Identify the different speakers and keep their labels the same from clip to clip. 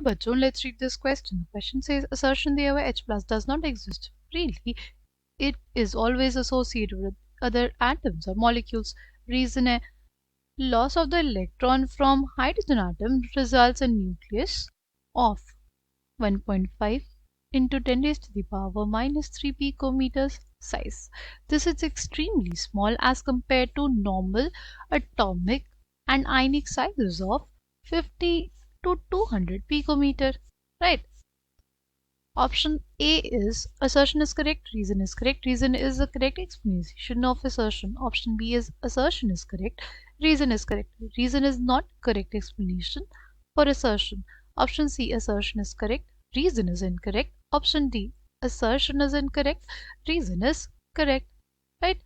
Speaker 1: बच्चों, let's read this question. The question says assertion दिया हुआ H plus does not exist. Really, it is always associated with other atoms or molecules. Reason है loss of the electron from hydrogen atom results in nucleus of 1.5 into 10 raised to the power minus 3 picometers size. This is extremely small as compared to normal atomic and ionic sizes of 50 to 200 picometer, right? Option A is assertion is correct, reason is correct. Reason is a correct explanation of assertion. Option B is assertion is correct, reason is correct. Reason is not correct explanation for assertion. Option C, assertion is correct, reason is incorrect. Option D, assertion is incorrect, reason is correct. Right?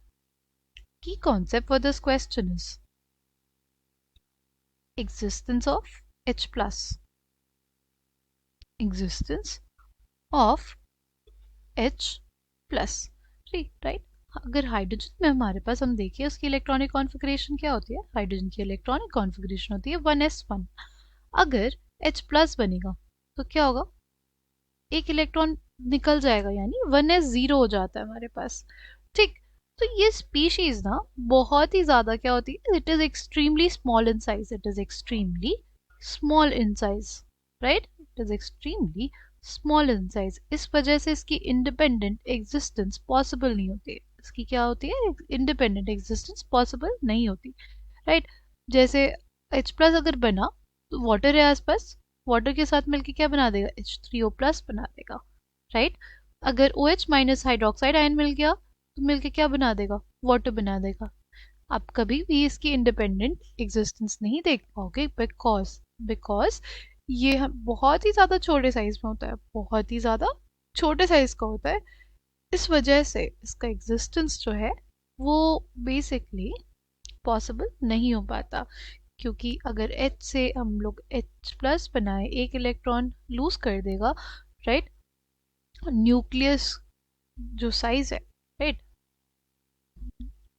Speaker 1: Key concept for this question is existence of H plus. Existence of H plus, right? अगर hydrogen में हमारे पास हम देखिए उसकी electronic configuration क्या होती है, hydrogen की इलेक्ट्रॉनिक कॉन्फ़िगरेशन होती है 1s1। अगर H प्लस बनेगा तो क्या होगा, एक इलेक्ट्रॉन निकल जाएगा यानी 1s0 हो जाता है हमारे पास, ठीक। तो ये स्पीशीज ना बहुत ही ज़्यादा क्या होती है, it is extremely small in size, it is extremely small in size, right, it is extremely small in size. इस वजह से इसकी इंडिपेंडेंट एग्जिस्टेंस पॉसिबल नहीं होती, इसकी क्या होती है, इंडिपेंडेंट एग्जिस्टेंस पॉसिबल नहीं होती, राइट। जैसे H प्लस अगर बना तो वाटर है आसपास, वाटर के साथ मिलके क्या बना देगा, H3O प्लस बना देगा, राइट। अगर OH माइनस हाइड्रोक्साइड आयन मिल गया तो मिलके क्या बना देगा, वाटर बना देगा। आप कभी भी इसकी इंडिपेंडेंट एग्जिस्टेंस नहीं देख पाओगे बिकॉज ये बहुत ही ज़्यादा छोटे साइज में होता है, बहुत ही ज़्यादा छोटे साइज का होता है। इस वजह से इसका एग्जिस्टेंस जो है वो बेसिकली पॉसिबल नहीं हो पाता, क्योंकि अगर H से हम लोग H प्लस बनाए एक इलेक्ट्रॉन लूज कर देगा, राइट। न्यूक्लियस जो साइज है, राइट,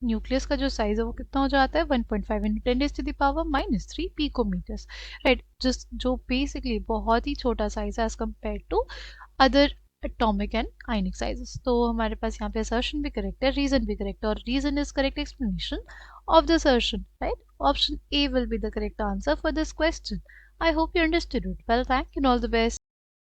Speaker 1: न्यूक्लियस का जो साइज है वो कितना हो जाता है 1.5 into 10 raise to the power minus 3 picometers, right, जो बेसिकली बहुत ही छोटा साइज है as compare to other atomic and ionic sizes. तो हमारे पास यहाँ पे असर्शन भी करेक्ट है, रीजन भी करेक्ट है, और reason is correct explanation of the assertion, right? Option A will be the correct answer for this question. I hope you understood it well. Thank you and all the best.